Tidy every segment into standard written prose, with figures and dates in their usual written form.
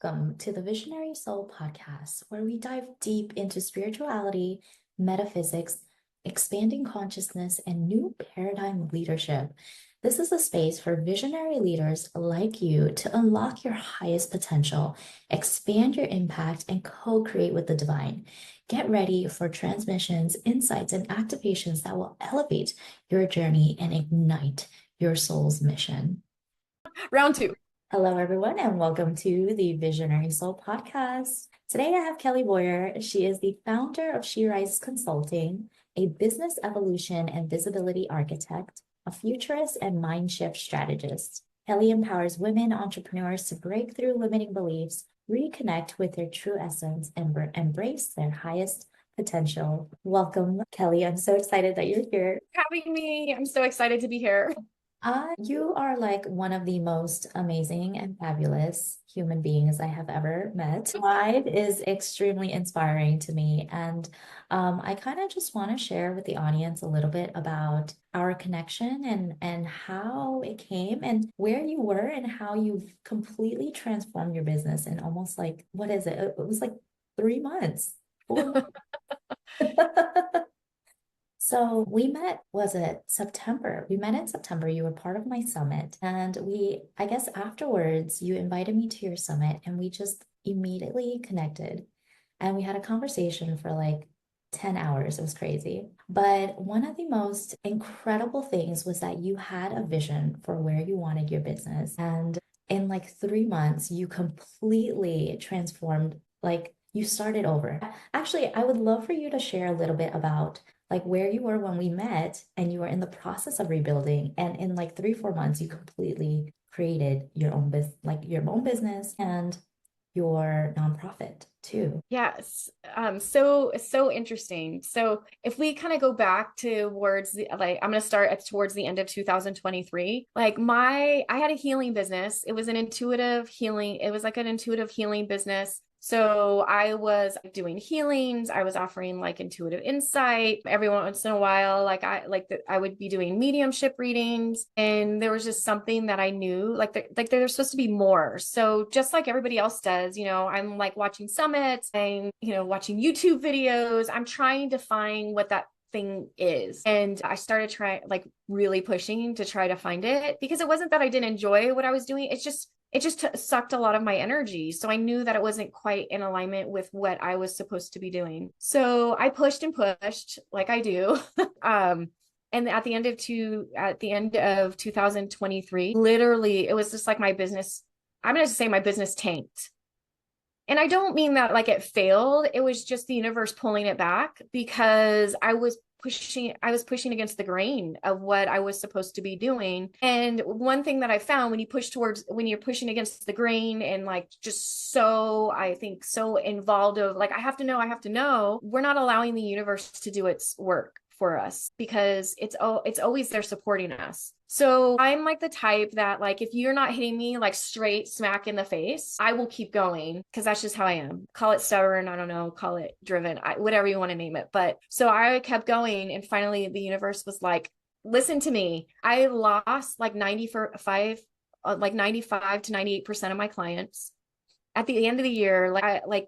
Welcome to the Visionary Soul podcast, where we dive deep into spirituality, metaphysics, expanding consciousness, and new paradigm leadership. This is a space for visionary leaders like you to unlock your highest potential, expand your impact, and co create with the divine. Get ready for transmissions, insights, and activations that will elevate your journey and ignite your soul's mission. Round two. Hello, everyone, and welcome to the Visionary Soul podcast. Today, I have Kelly Boyer. She is the founder of She Rises Consulting, a business evolution and visibility architect, a futurist and mind shift strategist. Kelly empowers women entrepreneurs to break through limiting beliefs, reconnect with their true essence, and embrace their highest potential. Welcome, Kelly. I'm so excited that you're here. Having me. I'm so excited to be here. You are like one of the most amazing and fabulous human beings I have ever met. Live is extremely inspiring to me. And I kind of just want to share with the audience a little bit about our connection and how it came and where you were and how you've completely transformed your business in almost like, what is it? It was like 3 months. 4 months. So we met, was it September? We met in September. You were part of my summit. And I guess afterwards, you invited me to your summit and we just immediately connected. And we had a conversation for like 10 hours. It was crazy. But one of the most incredible things was that you had a vision for where you wanted your business. And in like 3 months, you completely transformed, like you started over. Actually, I would love for you to share a little bit about like where you were when we met and you were in the process of rebuilding. And in like 3, 4 months, you completely created your own business, like your own business and your nonprofit too. Yes. So interesting. So if we kind of go back towards I'm going to start at towards the end of 2023. I had a healing business. It was an intuitive healing. It was like an intuitive healing business. So I was doing healings. I was offering like intuitive insight every once in a while. I would be doing mediumship readings, and there was just something that I knew there's supposed to be more. So just like everybody else does, I'm like watching summits and watching YouTube videos. I'm trying to find what that thing is. And I started trying, like really pushing to try to find it, because it wasn't that I didn't enjoy what I was doing. It just sucked a lot of my energy. So I knew that it wasn't quite in alignment with what I was supposed to be doing. So I pushed and pushed like I do. And at the end of 2023, literally it was just like my business, I'm going to say my business tanked. And I don't mean that like it failed. It was just the universe pulling it back, because I was pushing against the grain of what I was supposed to be doing. And one thing that I found, when you're pushing against the grain and like just so, I think so involved of like, I have to know, we're not allowing the universe to do its work for us, because it's always there supporting us. So I'm like the type that like, if you're not hitting me like straight smack in the face, I will keep going, because that's just how I am. Call it stubborn, I don't know, call it driven, whatever you want to name it. But so I kept going, and finally the universe was like, listen to me. I lost like 95 to 98% of my clients at the end of the year.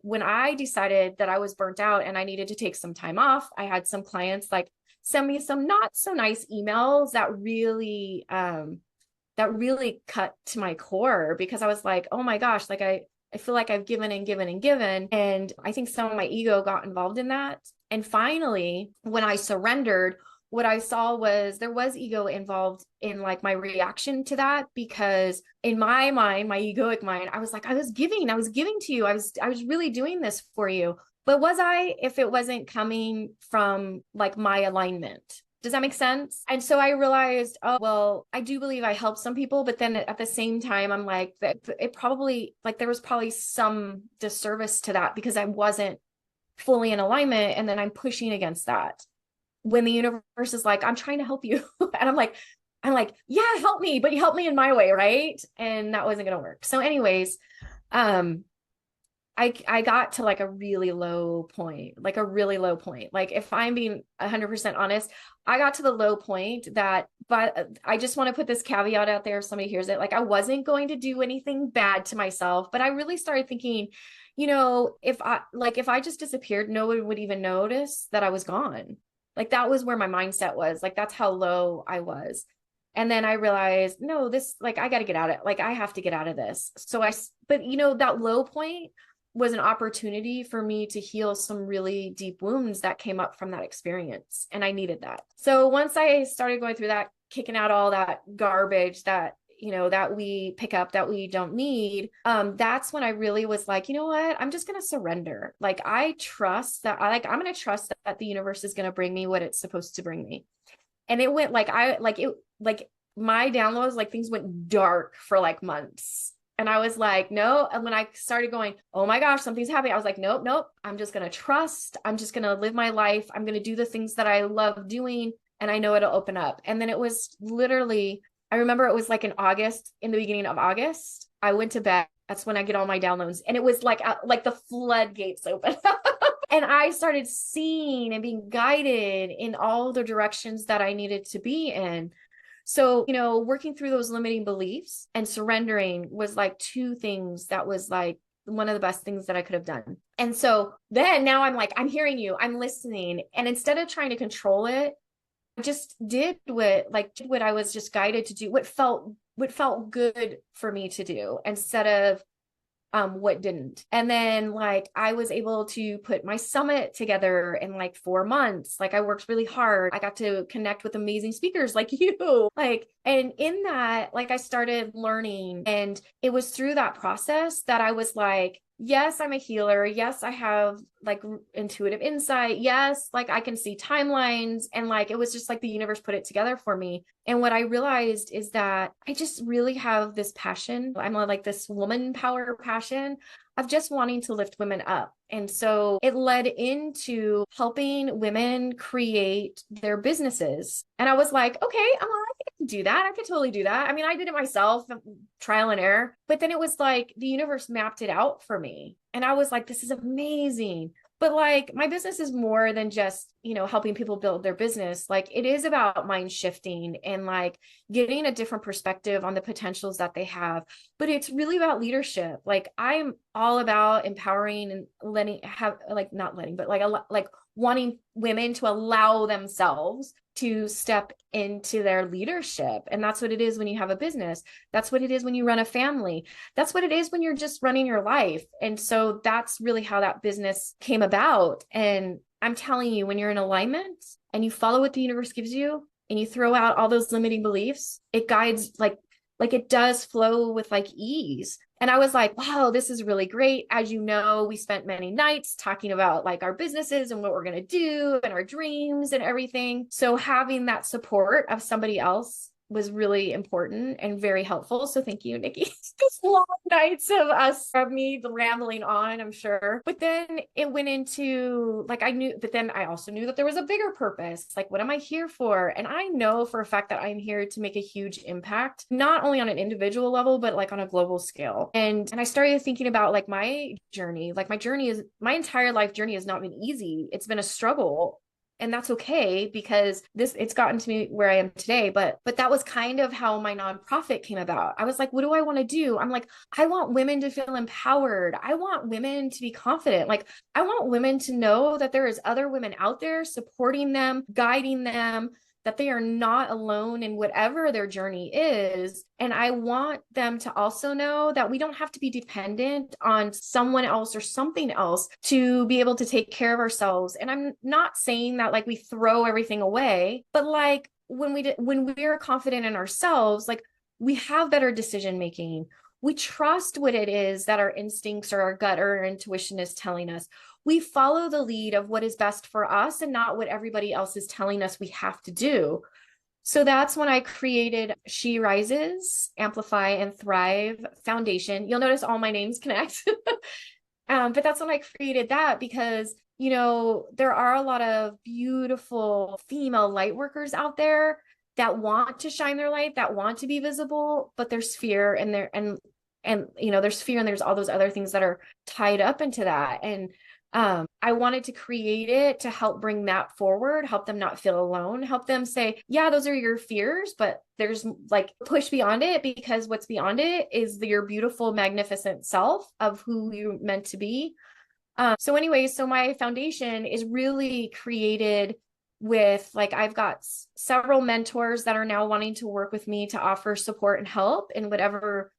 When I decided that I was burnt out and I needed to take some time off, I had some clients like send me some not so nice emails that really cut to my core, because I was like, oh my gosh, like I feel like I've given and given and given. And I think some of my ego got involved in that. And finally, when I surrendered, what I saw was there was ego involved in like my reaction to that, because in my mind, my egoic mind, I was like, I was giving to you. I was really doing this for you. But was I, if it wasn't coming from like my alignment? Does that make sense? And so I realized, oh, well, I do believe I helped some people, but then at the same time, I'm like, that it probably, like, there was probably some disservice to that, because I wasn't fully in alignment. And then I'm pushing against that, when the universe is like, I'm trying to help you. And I'm like, yeah, help me, but you help me in my way. Right. And that wasn't going to work. So anyways, I I got to like a really low point, like a really low point. Like if I'm being 100% honest, I got to the low point that, but I just want to put this caveat out there if somebody hears it, like I wasn't going to do anything bad to myself, but I really started thinking, if I just disappeared, no one would even notice that I was gone. Like that was where my mindset was. Like that's how low I was. And then I realized, no, this, like, I got to get out of it. Like, I have to get out of this. But that low point was an opportunity for me to heal some really deep wounds that came up from that experience. And I needed that. So once I started going through that, kicking out all that garbage that we pick up that we don't need, that's when I really was like, you know what, I'm just going to surrender. Like I trust that I'm going to trust that the universe is going to bring me what it's supposed to bring me. And it went like my downloads, like things went dark for like months. And I was like, no. And when I started going, oh my gosh, something's happening, I was like, nope, nope. I'm just going to trust. I'm just going to live my life. I'm going to do the things that I love doing. And I know it'll open up. And then it was literally, I remember it was like in August, in the beginning of August, I went to bed. That's when I get all my downloads. And it was like the floodgates open. And I started seeing and being guided in all the directions that I needed to be in. So, working through those limiting beliefs and surrendering was like two things that was like one of the best things that I could have done. And so then now I'm like, I'm hearing you, I'm listening. And instead of trying to control it, I just did what I was just guided to do, what felt good for me to do instead of what didn't. And then like I was able to put my summit together in like 4 months. Like I worked really hard. I got to connect with amazing speakers like you. Like, and in that, like I started learning, and it was through that process that I was like, yes, I'm a healer. Yes, I have like intuitive insight. Yes, like I can see timelines. And like it was just like the universe put it together for me. And what I realized is that I just really have this passion. I'm like this woman power passion of just wanting to lift women up. And so it led into helping women create their businesses. And I was like, okay, I can do that. I could totally do that. I mean, I did it myself, trial and error. But then it was like the universe mapped it out for me. And I was like, this is amazing. But like my business is more than just, helping people build their business. Like it is about mind shifting and like getting a different perspective on the potentials that they have. But it's really about leadership. Like I'm all about empowering and not letting, but like wanting women to allow themselves to step into their leadership. And that's what it is when you have a business. That's what it is when you run a family. That's what it is when you're just running your life. And so that's really how that business came about. And I'm telling you, when you're in alignment and you follow what the universe gives you and you throw out all those limiting beliefs, it guides like it does flow with like ease. And I was like, wow, this is really great. As you know, we spent many nights talking about like our businesses and what we're going to do and our dreams and everything. So having that support of somebody else was really important and very helpful. So thank you, Nikki. Just long nights of me rambling on, I'm sure. But then it went into like but then I also knew that there was a bigger purpose. Like, what am I here for? And I know for a fact that I'm here to make a huge impact, not only on an individual level, but like on a global scale. And I started thinking about like my journey. Like my entire life journey has not been easy. It's been a struggle, and that's okay because it's gotten to me where I am today. But that was kind of how my nonprofit came about. I was like, what do I want to do? I'm like, I want women to feel empowered. I want women to be confident. Like I want women to know that there is other women out there supporting them, guiding them, that they are not alone in whatever their journey is. And I want them to also know that we don't have to be dependent on someone else or something else to be able to take care of ourselves. And I'm not saying that like we throw everything away, but like when we're confident in ourselves, like we have better decision making. We trust what it is that our instincts or our gut or our intuition is telling us. We follow the lead of what is best for us and not what everybody else is telling us we have to do. So that's when I created She Rises, Amplify and Thrive Foundation. You'll notice all my names connect. But that's when I created that because, there are a lot of beautiful female light workers out there that want to shine their light, that want to be visible, but there's fear and And, there's fear and there's all those other things that are tied up into that. And I wanted to create it to help bring that forward, help them not feel alone, help them say, yeah, those are your fears, but there's like push beyond it, because what's beyond it is your beautiful, magnificent self of who you're meant to be. So anyways, so my foundation is really created with like, I've got several mentors that are now wanting to work with me to offer support and help in whatever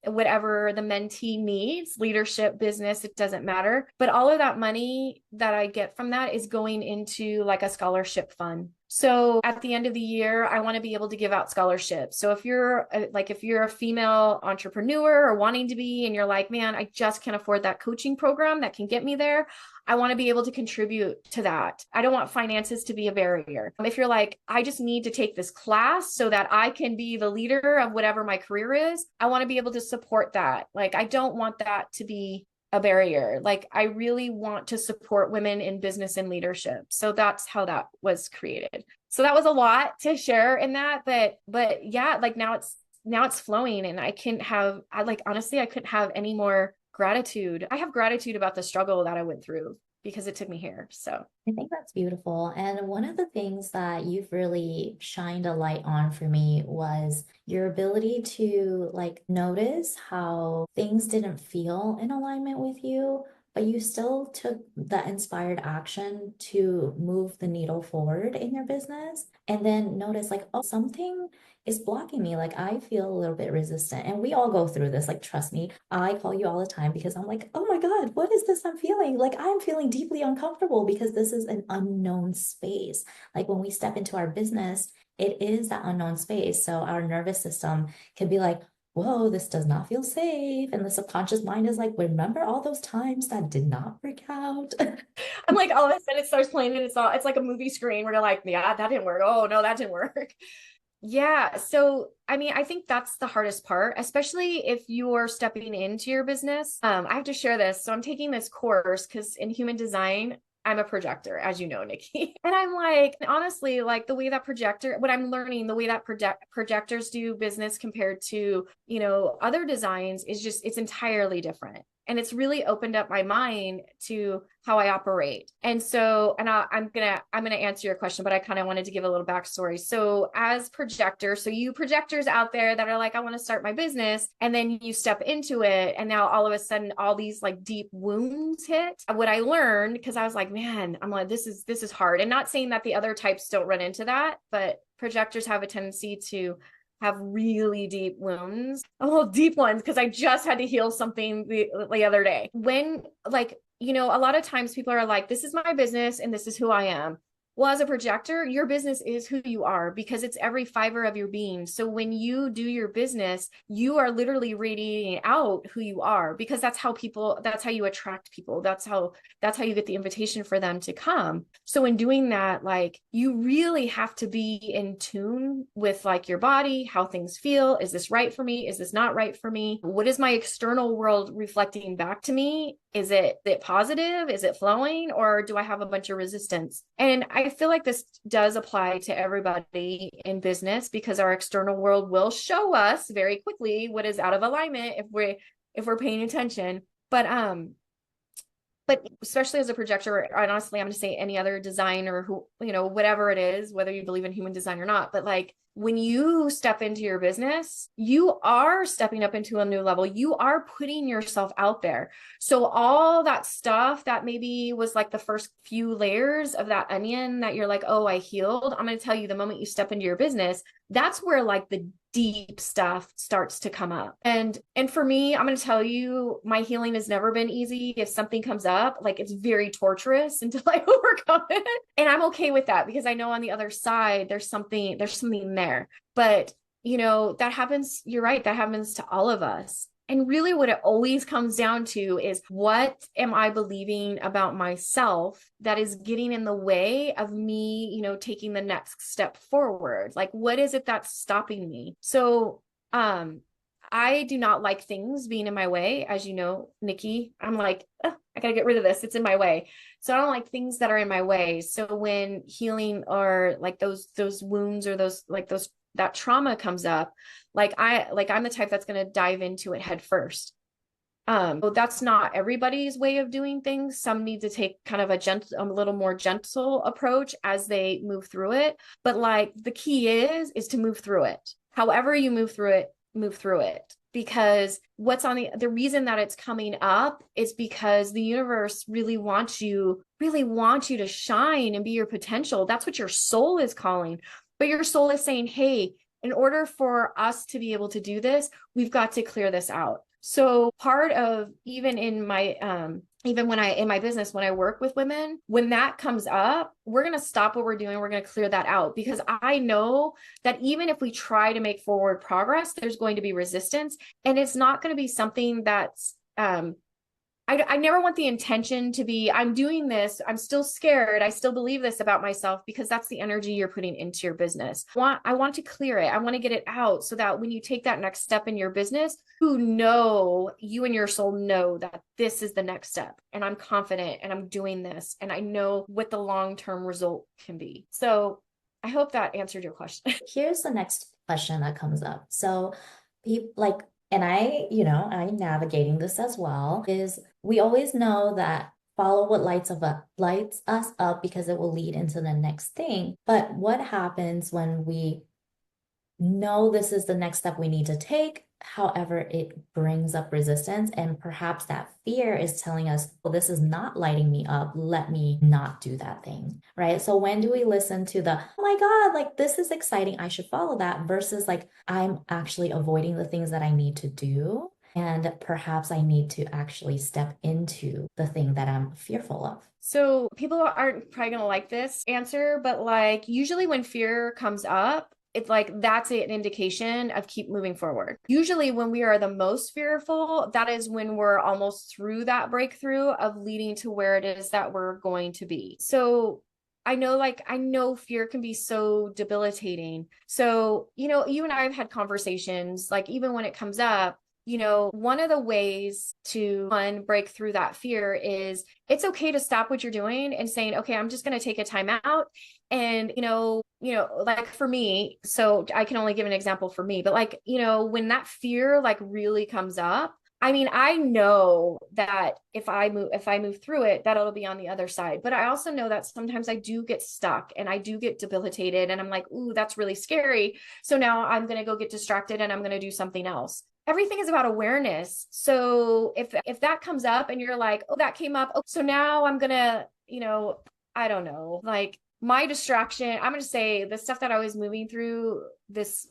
the mentee needs, leadership, business, it doesn't matter. But all of that money that I get from that is going into like a scholarship fund. So at the end of the year, I want to be able to give out scholarships. So if you're a female entrepreneur or wanting to be, and you're like, man, I just can't afford that coaching program that can get me there, I want to be able to contribute to that. I don't want finances to be a barrier. If you're like, I just need to take this class so that I can be the leader of whatever my career is, I want to be able to support that. Like, I don't want that to be a barrier. Like, I really want to support women in business and leadership. So that's how that was created. So that was a lot to share in that, but yeah, like now it's flowing, and honestly, I couldn't have any more gratitude. I have gratitude about the struggle that I went through because it took me here. So I think that's beautiful. And one of the things that you've really shined a light on for me was your ability to like notice how things didn't feel in alignment with you, but you still took that inspired action to move the needle forward in your business. And then notice like, oh, something is blocking me. Like I feel a little bit resistant. And we all go through this. Like, trust me, I call you all the time because I'm like, oh my God, what is this I'm feeling? Like I'm feeling deeply uncomfortable because this is an unknown space. Like when we step into our business, it is that unknown space. So our nervous system can be like, whoa, this does not feel safe. And the subconscious mind is like, remember all those times that did not work out? I'm like, all of a sudden it starts playing, and it's like a movie screen where you're like, yeah, that didn't work. Oh no, that didn't work. Yeah. So, I mean, I think that's the hardest part, especially if you're stepping into your business. I have to share this. So I'm taking this course because in human design, I'm a projector, as you know, Nikki. And I'm like, honestly, like what I'm learning, the way that projectors do business compared to, other designs is just, it's entirely different. And it's really opened up my mind to how I operate. And so, I'm gonna answer your question, but I kind of wanted to give a little backstory. So as projectors, so you projectors out there that are like, I want to start my business, and then you step into it, and now all of a sudden all these like deep wounds hit. What I learned, because I was like, man, I'm like, this is hard. And not saying that the other types don't run into that, but projectors have a tendency to have really deep wounds, well, deep ones, because I just had to heal something the other day. When, like, a lot of times people are like, this is my business and this is who I am. Well, as a projector, your business is who you are because it's every fiber of your being. So when you do your business, you are literally radiating out who you are, because that's how you attract people. That's how you get the invitation for them to come. So in doing that, like, you really have to be in tune with like your body, how things feel. Is this right for me? Is this not right for me? What is my external world reflecting back to me? Is it positive? Is it flowing? Or do I have a bunch of resistance? And I feel like this does apply to everybody in business, because our external world will show us very quickly what is out of alignment if we're paying attention. But especially as a projector, and honestly, I'm going to say any other designer who, whatever it is, whether you believe in human design or not, but like, when you step into your business, you are stepping up into a new level. You are putting yourself out there. So all that stuff that maybe was like the first few layers of that onion that you're like, oh, I healed. I'm going to tell you, the moment you step into your business, that's where like the deep stuff starts to come up. And for me, I'm going to tell you, my healing has never been easy. If something comes up, like, it's very torturous until I overcome it. And I'm okay with that, because I know on the other side, there's something there. But, that happens. You're right. That happens to all of us. And really what it always comes down to is, what am I believing about myself that is getting in the way of me, taking the next step forward? Like, what is it that's stopping me? So, I do not like things being in my way. As you know, Nikki, I'm like, I gotta get rid of this. It's in my way. So I don't like things that are in my way. So when healing, or like those wounds, or those that trauma comes up, I'm the type that's going to dive into it head first. So that's not everybody's way of doing things. Some need to take kind of a little more gentle approach as they move through it. But like the key is to move through it. However you move through it. Because what's on the reason that it's coming up is because the universe really wants you to shine and be your potential. That's what your soul is calling. But your soul is saying, hey, in order for us to be able to do this, we've got to clear this out. So part of even when in my business, when I work with women, when that comes up, we're going to stop what we're doing. We're going to clear that out because I know that even if we try to make forward progress, there's going to be resistance, and it's not going to be something that's, I never want the intention to be, I'm doing this, I'm still scared, I still believe this about myself, because that's the energy you're putting into your business. I want to clear it. I want to get it out so that when you take that next step in your business, you and your soul know that this is the next step. And I'm confident and I'm doing this. And I know what the long-term result can be. So I hope that answered your question. Here's the next question that comes up. So, people like, and I'm navigating this as well, is we always know that follow what lights us up because it will lead into the next thing. But what happens when we know this is the next step we need to take? However, it brings up resistance, and perhaps that fear is telling us, well, this is not lighting me up. Let me not do that thing, right? So when do we listen to the, oh my God, like this is exciting, I should follow that, versus like, I'm actually avoiding the things that I need to do. And perhaps I need to actually step into the thing that I'm fearful of. So people aren't probably going to like this answer, but like usually when fear comes up, it's like that's an indication of keep moving forward. Usually when we are the most fearful, that is when we're almost through that breakthrough of leading to where it is that we're going to be. So I know fear can be so debilitating. So, you and I have had conversations, like even when it comes up, one of the ways to break through that fear is it's okay to stop what you're doing and saying, okay, I'm just going to take a time out. And, like for me, so I can only give an example for me, but like, when that fear like really comes up, I mean, I know that if I move through it, that it'll be on the other side. But I also know that sometimes I do get stuck and I do get debilitated and I'm like, ooh, that's really scary. So now I'm going to go get distracted and I'm going to do something else. Everything is about awareness. So if that comes up and you're like, oh, that came up. Oh, so now I'm going to, I don't know, like my distraction, I'm going to say the stuff that I was moving through this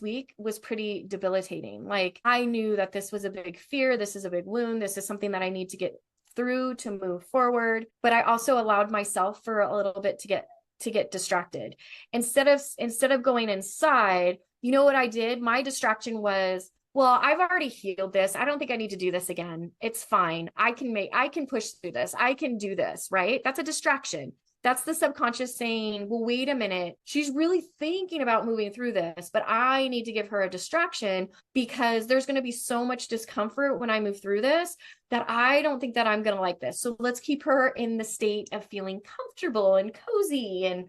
week was pretty debilitating. Like I knew that this was a big fear. This is a big wound. This is something that I need to get through to move forward. But I also allowed myself for a little bit to get distracted. Instead of going inside, you know what I did? My distraction was, well, I've already healed this. I don't think I need to do this again. It's fine. I can push through this. I can do this, right? That's a distraction. That's the subconscious saying, well, wait a minute. She's really thinking about moving through this, but I need to give her a distraction because there's going to be so much discomfort when I move through this that I don't think that I'm going to like this. So let's keep her in the state of feeling comfortable and cozy and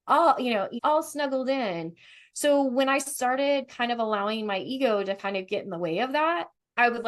all snuggled in. So when I started kind of allowing my ego to kind of get in the way of that, I would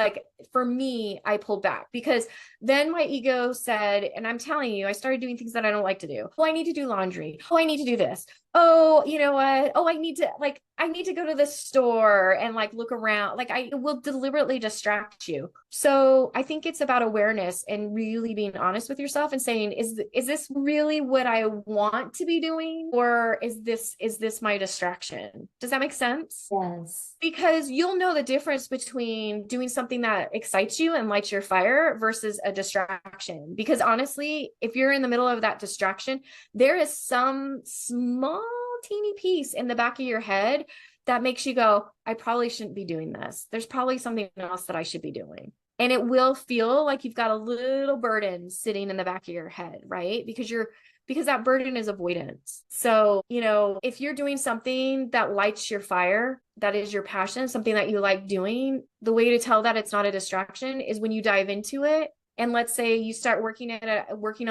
for me, I pulled back because then my ego said, and I'm telling you, I started doing things that I don't like to do. Oh, I need to do laundry. Oh, I need to do this. Oh, you know what? Oh, I need to go to the store and look around. I will deliberately distract you. So I think it's about awareness and really being honest with yourself and saying, is this really what I want to be doing? Or is this my distraction? Does that make sense? Yes. Because you'll know the difference between doing something that excites you and lights your fire versus a distraction. Because honestly, if you're in the middle of that distraction, there is some small teeny piece in the back of your head that makes you go, I probably shouldn't be doing this. There's probably something else that I should be doing. And it will feel like you've got a little burden sitting in the back of your head, right? Because that burden is avoidance. So, if you're doing something that lights your fire, that is your passion, something that you like doing, the way to tell that it's not a distraction is when you dive into it. And let's say you start working on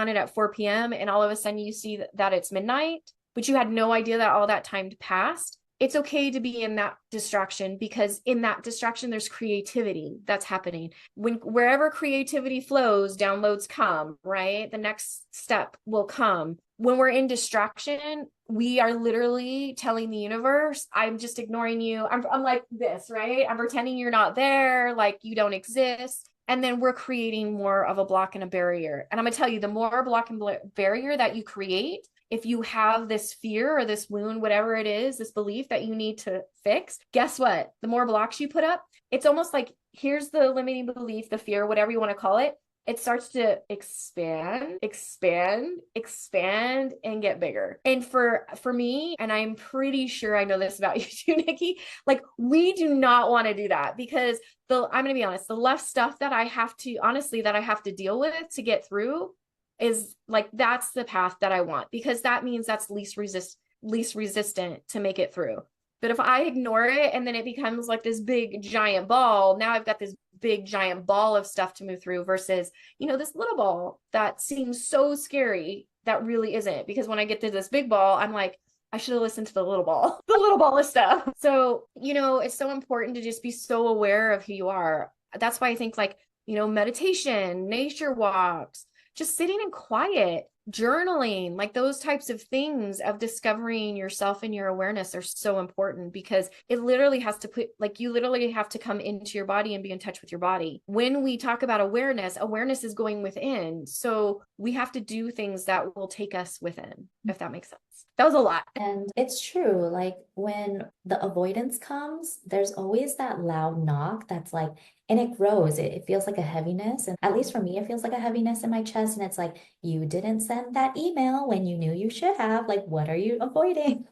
it at 4 p.m. and all of a sudden you see that it's midnight, but you had no idea that all that time passed. it's okay to be in that distraction, because in that distraction there's creativity that's happening. When wherever creativity flows, downloads come, right? The next step will come. When we're in distraction, we are literally telling the universe, I'm just ignoring you. I'm like this, right? I'm pretending you're not there, like you don't exist. And then we're creating more of a block and a barrier. And I'm going to tell you, the more block and barrier that you create, if you have this fear or this wound, whatever it is, this belief that you need to fix, guess what? The more blocks you put up, it's almost like here's the limiting belief, the fear, whatever you want to call it. It starts to expand, expand, expand, and get bigger. And for me, and I'm pretty sure I know this about you too, Nikki, like we do not want to do that, because I'm going to be honest, the less stuff that I have to, honestly, that I have to deal with to get through is like, that's the path that I want, because that means that's least resistant to make it through. But if I ignore it and then it becomes like this big giant ball, now I've got this big giant ball of stuff to move through versus, this little ball that seems so scary that really isn't. Because when I get to this big ball, I'm like, I should have listened to the little ball, the little ball of stuff. So, it's so important to just be so aware of who you are. That's why I think like, meditation, nature walks, just sitting in quiet, journaling, like those types of things of discovering yourself and your awareness are so important, because it literally has to you literally have to come into your body and be in touch with your body. When we talk about awareness is going within. So we have to do things that will take us within, if that makes sense. That was a lot. And it's true, like when the avoidance comes, there's always that loud knock that's like, and it grows. It feels like a heaviness. And at least for me, it feels like a heaviness in my chest. And it's like, you didn't send that email when you knew you should have. Like, what are you avoiding?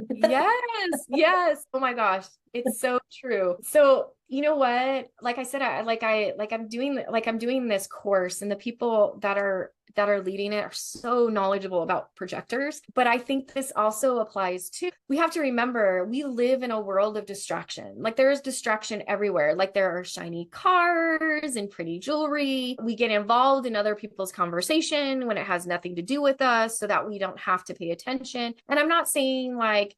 Yes, yes. Oh my gosh, it's so true. So, you know what? Like I said, I'm doing this course, and the people that are leading it are so knowledgeable about projectors. But I think this also applies to, we have to remember we live in a world of distraction. Like there is distraction everywhere. Like there are shiny cars and pretty jewelry. We get involved in other people's conversation when it has nothing to do with us, so that we don't have to pay attention. And I'm not saying like,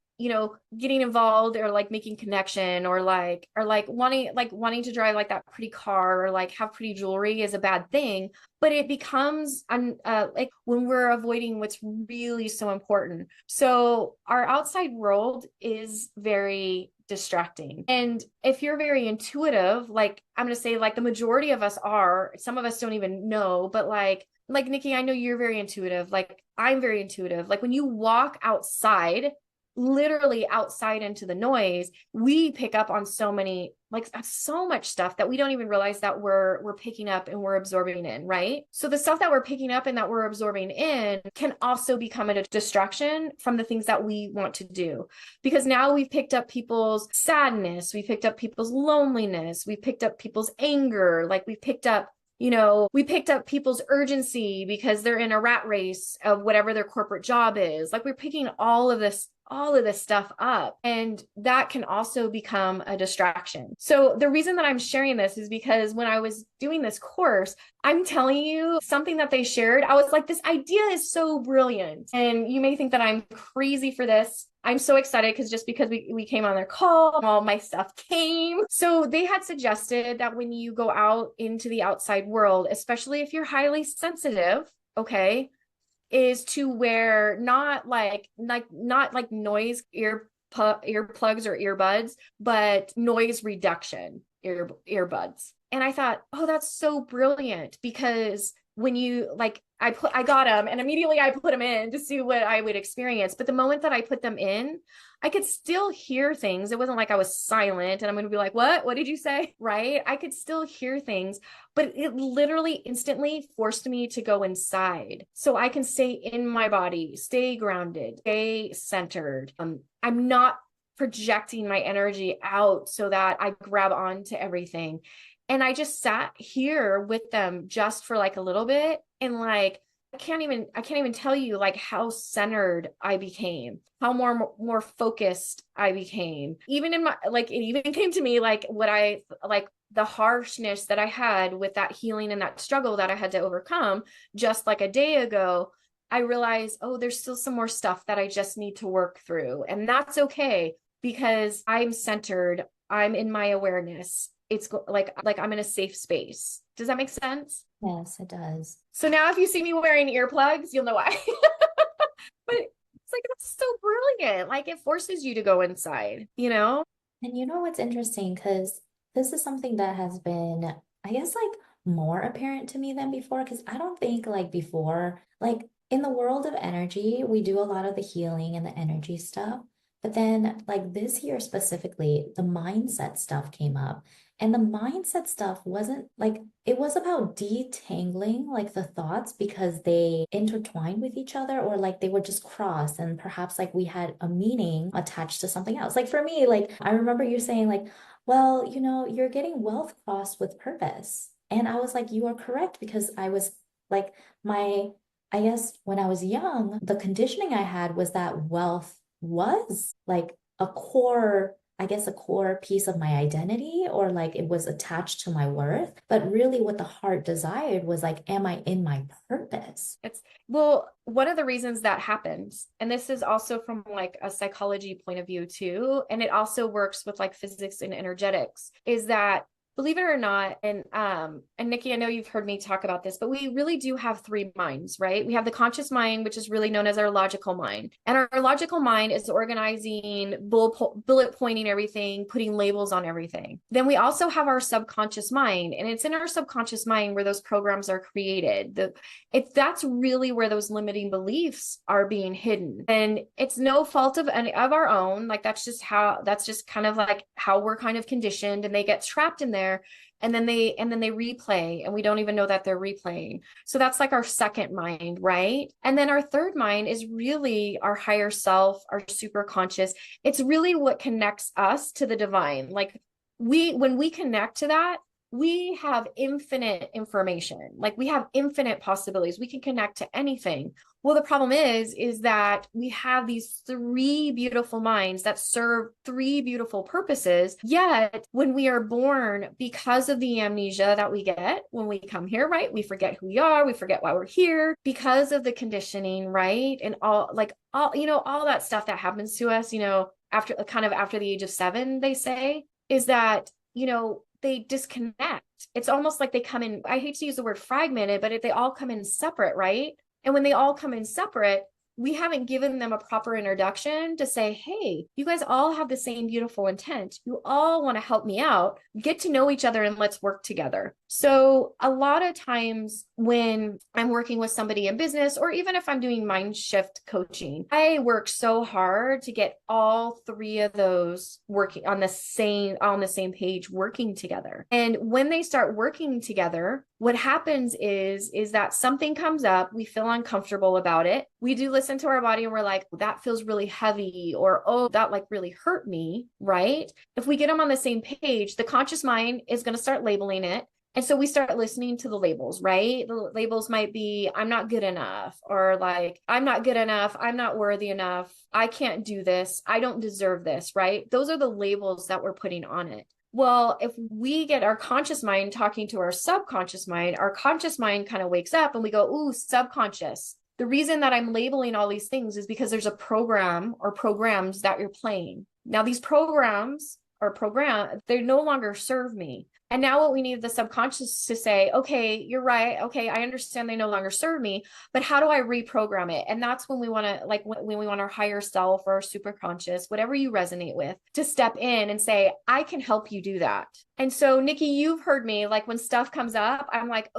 getting involved or like making connection or wanting to drive like that pretty car or like have pretty jewelry is a bad thing. But it becomes like when we're avoiding what's really so important. So our outside world is very distracting. And if you're very intuitive, like I'm going to say like the majority of us are, some of us don't even know, but like Nikki, I know you're very intuitive. Like I'm very intuitive. Like when you walk outside, literally outside into the noise, we pick up on so much stuff that we don't even realize that we're picking up and we're absorbing in, right? So the stuff that we're picking up and that we're absorbing in can also become a distraction from the things that we want to do, because now we've picked up people's sadness, we picked up people's loneliness, we picked up people's anger, like we picked up people's urgency because they're in a rat race of whatever their corporate job is. Like we're picking all of this stuff up, and that can also become a distraction. So the reason that I'm sharing this is because when I was doing this course, I'm telling you something that they shared, I was like, this idea is so brilliant. And you may think that I'm crazy for this. I'm so excited because we came on their call, all my stuff came. So they had suggested that when you go out into the outside world, especially if you're highly sensitive, okay, is to wear not like noise earplugs or earbuds, but noise reduction earbuds. And I thought, oh, that's so brilliant, because when you like, I got them and immediately I put them in to see what I would experience. But the moment that I put them in, I could still hear things. It wasn't like I was silent and I'm going to be like, what did you say? Right? I could still hear things, but it literally instantly forced me to go inside so I can stay in my body, stay grounded, stay centered. I'm not projecting my energy out so that I grab onto everything. And I just sat here with them just for like a little bit, and like I can't even tell you like how centered I became, how more focused I became. Even in my, like, it even came to me like what I like the harshness that I had with that healing and that struggle that I had to overcome just like a day ago. I realized, oh, there's still some more stuff that I just need to work through, and that's okay. because I'm centered. I'm in my awareness. Like I'm in a safe space. Does that make sense? Yes, it does. So now if you see me wearing earplugs, you'll know why. But it's like that's so brilliant. Like it forces you to go inside, you know? And you know what's interesting? Because this is something that has been, I guess, like more apparent to me than before. Because I don't think like before, like in the world of energy, we do a lot of the healing and the energy stuff. But then, like this year specifically, the mindset stuff came up. And the mindset stuff wasn't like, it was about detangling like the thoughts because they intertwined with each other or like they were just crossed and perhaps like we had a meaning attached to something else. Like for me, like I remember you saying like, well, you're getting wealth crossed with purpose. And I was like, you are correct because I was like my I guess when I was young, the conditioning I had was that wealth was like a core, I guess, a core piece of my identity, or like it was attached to my worth. But really, what the heart desired was like, am I in my purpose? It's well, one of the reasons that happens, and this is also from like a psychology point of view too, and it also works with like physics and energetics, is that believe it or not, and Nikki, I know you've heard me talk about this, but we really do have three minds, right? We have the conscious mind, which is really known as our logical mind. And our logical mind is organizing, bullet pointing everything, putting labels on everything. Then we also have our subconscious mind, and it's in our subconscious mind where those programs are created. That's really where those limiting beliefs are being hidden, and it's no fault of any of our own. Like that's just kind of like how we're kind of conditioned, and they get trapped in there, and then they replay, and we don't even know that they're replaying. So that's like our second mind, right? And then our third mind is really our higher self, our super conscious. It's really what connects us to the divine. Like when we connect to that, we have infinite information. Like we have infinite possibilities. We can connect to anything. Well, the problem is that we have these three beautiful minds that serve three beautiful purposes. Yet, when we are born, because of the amnesia that we get when we come here, right? We forget who we are, we forget why we're here because of the conditioning, right? And all that stuff that happens to us, after the age of 7, they say, is that, they disconnect. It's almost like they come in, I hate to use the word fragmented, but if they all come in separate, right? And when they all come in separate, we haven't given them a proper introduction to say, hey, you guys all have the same beautiful intent. You all want to help me out. Get to know each other and let's work together. So, a lot of times when I'm working with somebody in business, or even if I'm doing mind shift coaching, I work so hard to get all three of those working on the same page, working together. And when they start working together, what happens is that something comes up, we feel uncomfortable about it. We do listen to our body and we're like, that feels really heavy, or oh, that like really hurt me, right? If we get them on the same page, the conscious mind is going to start labeling it. And so we start listening to the labels, right? The labels might be, I'm not good enough, or like, I'm not good enough. I'm not worthy enough. I can't do this. I don't deserve this, right? Those are the labels that we're putting on it. Well, if we get our conscious mind talking to our subconscious mind, our conscious mind kind of wakes up and we go, ooh, subconscious. The reason that I'm labeling all these things is because there's a program or programs that you're playing. Now, these they no longer serve me. And now what we need the subconscious to say, okay, you're right. Okay, I understand they no longer serve me, but how do I reprogram it? And that's when we want to, like, when we want our higher self or our super conscious, whatever you resonate with, to step in and say, I can help you do that. And so, Nikki, you've heard me, like when stuff comes up, I'm like,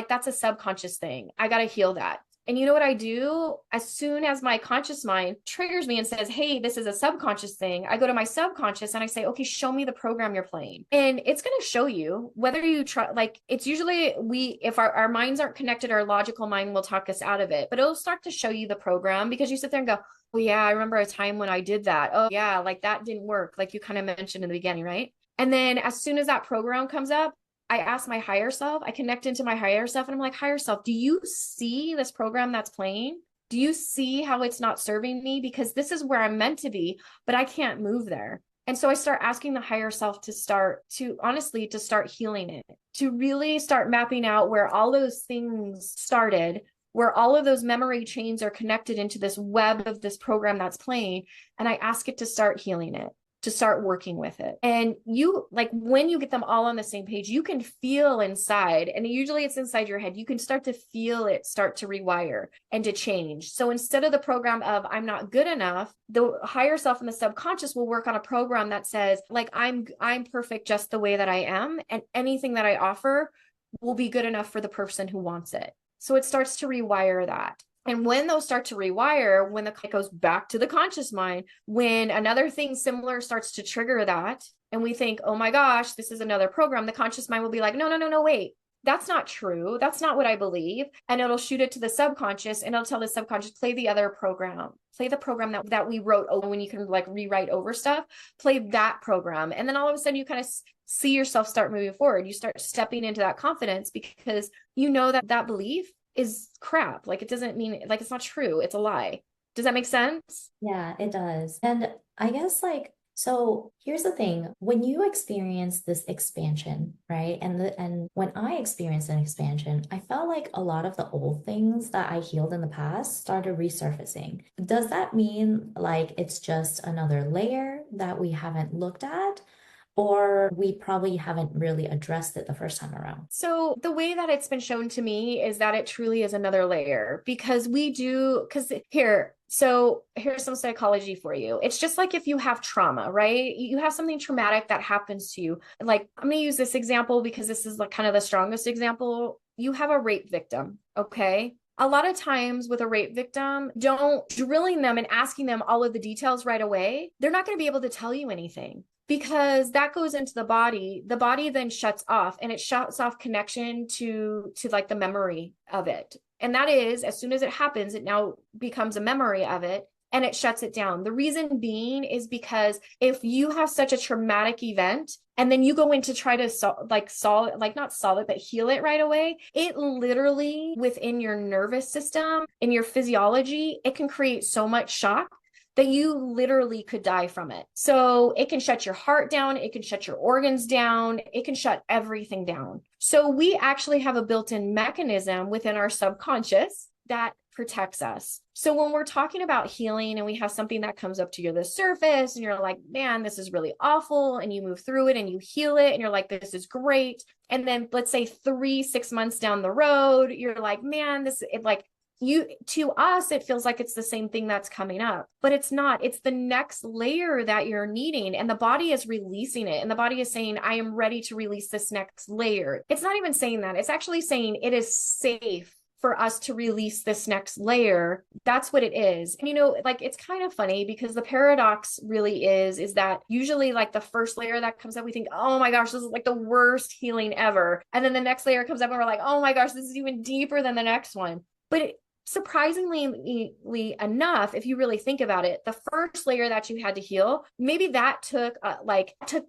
that's a subconscious thing. I got to heal that. And you know what I do? As soon as my conscious mind triggers me and says, hey, this is a subconscious thing, I go to my subconscious and I say, okay, show me the program you're playing. And it's going to show you whether you try, like, it's usually if our minds aren't connected, our logical mind will talk us out of it, but it'll start to show you the program because you sit there and go, oh, yeah, I remember a time when I did that. Oh, yeah, like that didn't work. Like you kind of mentioned in the beginning, right? And then as soon as that program comes up, I ask my higher self, I connect into my higher self, and I'm like, higher self, do you see this program that's playing? Do you see how it's not serving me? Because this is where I'm meant to be, but I can't move there. And so I start asking the higher self to start healing it, to really start mapping out where all those things started, where all of those memory chains are connected into this web of this program that's playing. And I ask it to start healing it, to start working with it. And you, like, when you get them all on the same page, you can feel inside, and usually it's inside your head, you can start to feel it start to rewire and to change. So instead of the program of I'm not good enough, the higher self and the subconscious will work on a program that says, like, I'm perfect just the way that I am, and anything that I offer will be good enough for the person who wants it. So it starts to rewire that. And when those start to rewire, when the it goes back to the conscious mind, when another thing similar starts to trigger that, and we think, oh my gosh, this is another program, the conscious mind will be like, no, no, no, no, wait. That's not true. That's not what I believe. And it'll shoot it to the subconscious, and it'll tell the subconscious, play the other program, play the program that we wrote. Oh, when you can like rewrite over stuff, play that program. And then all of a sudden you kind of see yourself start moving forward. You start stepping into that confidence because you know that that belief is crap. Like, it doesn't mean, like, it's not true. It's a lie. Does that make sense? Yeah, it does. And I guess like so here's the thing. When you experience this expansion, right? And when I experienced an expansion, I felt like a lot of the old things that I healed in the past started resurfacing. Does that mean like it's just another layer that we haven't looked at? Or we probably haven't really addressed it the first time around? So the way that it's been shown to me is that it truly is another layer, because so here's some psychology for you. It's just like if you have trauma, right? You have something traumatic that happens to you. Like, I'm going to use this example because this is like kind of the strongest example. You have a rape victim, okay? A lot of times with a rape victim, don't drilling them and asking them all of the details right away, they're not going to be able to tell you anything, because that goes into the body. The body then shuts off, and it shuts off connection to like the memory of it. And that is, as soon as it happens, it now becomes a memory of it, and it shuts it down. The reason being is because if you have such a traumatic event and then you go in to try to not solve it, but heal it right away, it literally within your nervous system, in your physiology, it can create so much shock that you literally could die from it. So it can shut your heart down, it can shut your organs down, it can shut everything down. So we actually have a built-in mechanism within our subconscious that protects us. So when we're talking about healing and we have something that comes up to the surface and you're like, man, this is really awful, and you move through it and you heal it and you're like, this is great. And then let's say 6 months down the road, you're like, man, to us, it feels like it's the same thing that's coming up, but it's not. It's the next layer that you're needing, and the body is releasing it, and the body is saying, I am ready to release this next layer. It's not even saying that. It's actually saying it is safe for us to release this next layer. That's what it is. And like, it's kind of funny because the paradox really is that usually like the first layer that comes up, we think, oh my gosh, this is like the worst healing ever. And then the next layer comes up and we're like, oh my gosh, this is even deeper than the next one. But surprisingly enough, if you really think about it, the first layer that you had to heal, maybe that took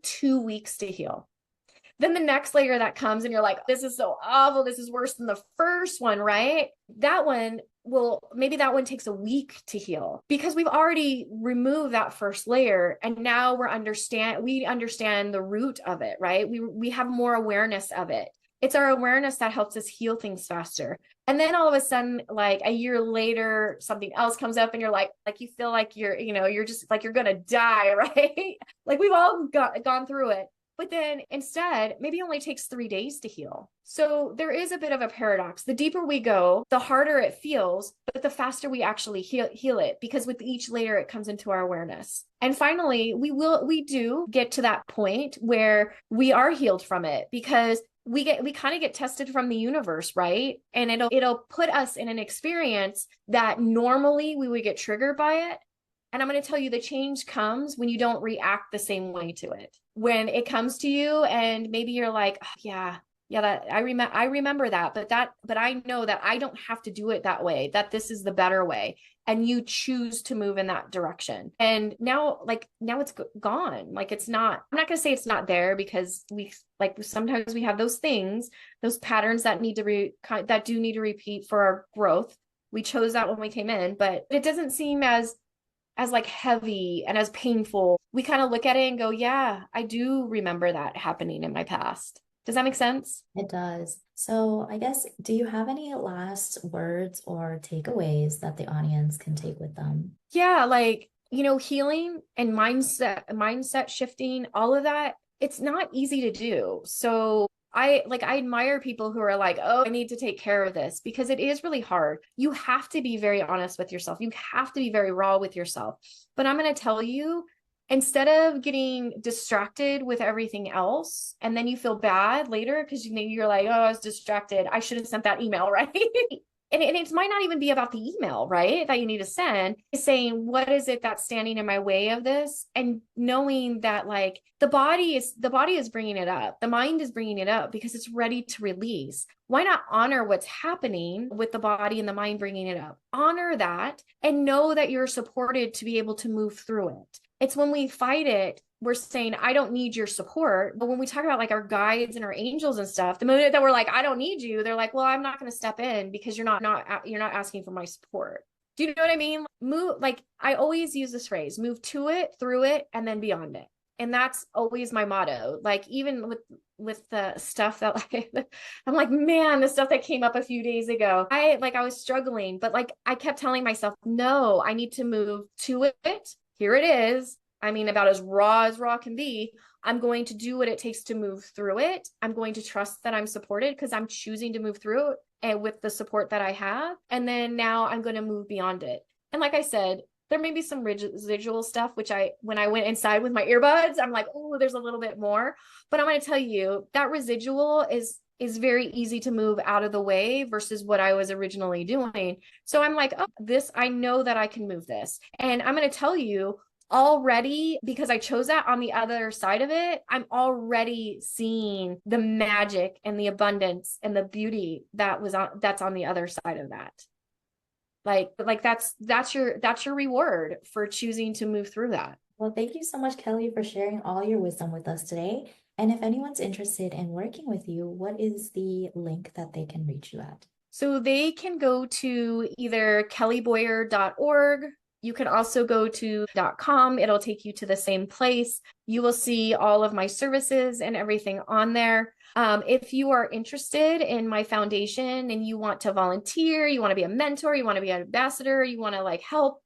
2 weeks to heal. Then the next layer that comes and you're like, this is so awful, this is worse than the first one, right? Maybe that one takes a week to heal because we've already removed that first layer, and now we understand the root of it, right? We have more awareness of it. It's our awareness that helps us heal things faster. And then all of a sudden, like a year later, something else comes up and you're like you feel like you're just like you're gonna die, right? Like we've all gone through it. But then instead, maybe it only takes 3 days to heal. So there is a bit of a paradox. The deeper we go, the harder it feels, but the faster we actually heal it, because with each layer, it comes into our awareness. And finally, we do get to that point where we are healed from it, because we kind of get tested from the universe, right? And it'll put us in an experience that normally we would get triggered by it. And I'm going to tell you, the change comes when you don't react the same way to it. When it comes to you and maybe you're like, oh, yeah, that I remember that, but I know that I don't have to do it that way, that this is the better way. And you choose to move in that direction. And now it's gone. Like, it's not, I'm not going to say it's not there, because sometimes we have those things, those patterns that do need to repeat for our growth. We chose that when we came in, but it doesn't seem as like heavy and as painful. We kind of look at it and go, yeah, I do remember that happening in my past. Does that make sense? It does. So I guess, do you have any last words or takeaways that the audience can take with them? Yeah, like, healing and mindset shifting, all of that, it's not easy to do. So I admire people who are like, "Oh, I need to take care of this," because it is really hard. You have to be very honest with yourself. You have to be very raw with yourself. But I'm going to tell you, instead of getting distracted with everything else and then you feel bad later because you're like, "Oh, I was distracted. I should have sent that email," right? And it might not even be about the email, right? That you need to send. It's saying, what is it that's standing in my way of this? And knowing that like the body is bringing it up. The mind is bringing it up because it's ready to release. Why not honor what's happening with the body and the mind bringing it up? Honor that and know that you're supported to be able to move through it. It's when we fight it, we're saying, I don't need your support. But when we talk about like our guides and our angels and stuff, the moment that we're like, I don't need you, they're like, well, I'm not going to step in because you're not asking for my support. Do you know what I mean? Move, like I always use this phrase, move to it, through it, and then beyond it. And that's always my motto. Like even with the stuff that like I'm like, man, the stuff that came up a few days ago. I was struggling, but like I kept telling myself, no, I need to move to it. Here it is. I mean, about as raw can be. I'm going to do what it takes to move through it. I'm going to trust that I'm supported because I'm choosing to move through it and with the support that I have. And then now I'm going to move beyond it. And like I said, there may be some residual stuff, which when I went inside with my earbuds, I'm like, oh, there's a little bit more. But I'm going to tell you that residual is very easy to move out of the way versus what I was originally doing. So I'm like, oh, this, I know that I can move this. And I'm going to tell you already, because I chose that on the other side of it, I'm already seeing the magic and the abundance and the beauty that's on the other side of that. Like that's your reward for choosing to move through that. Well, thank you so much, Kelly, for sharing all your wisdom with us today. And if anyone's interested in working with you, what is the link that they can reach you at? So they can go to either kellyboyer.org. You can also go to .com. It'll take you to the same place. You will see all of my services and everything on there. If you are interested in my foundation and you want to volunteer, you want to be a mentor, you want to be an ambassador, you want to like help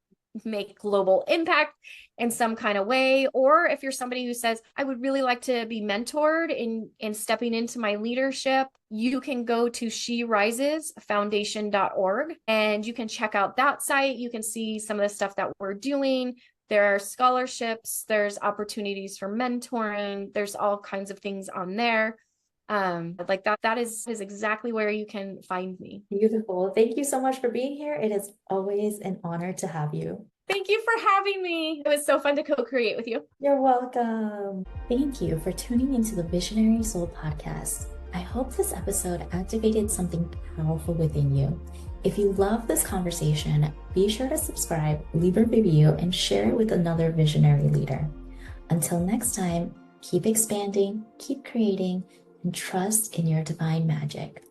make global impact in some kind of way, or if you're somebody who says, I would really like to be mentored in stepping into my leadership, you can go to sherises.foundation.org and you can check out that site. You can see some of the stuff that we're doing. There are scholarships, there's opportunities for mentoring, there's all kinds of things on there. Like that is exactly where you can find me. Beautiful. Thank you so much for being here. It is always an honor to have you. Thank you for having me. It was so fun to co-create with you. You're welcome. Thank you for tuning into the Visionary Soul podcast. I hope this episode activated something powerful within you. If you love this conversation, be sure to subscribe, leave a review, and share it with another visionary leader. Until next time, keep expanding, keep creating, and trust in your divine magic.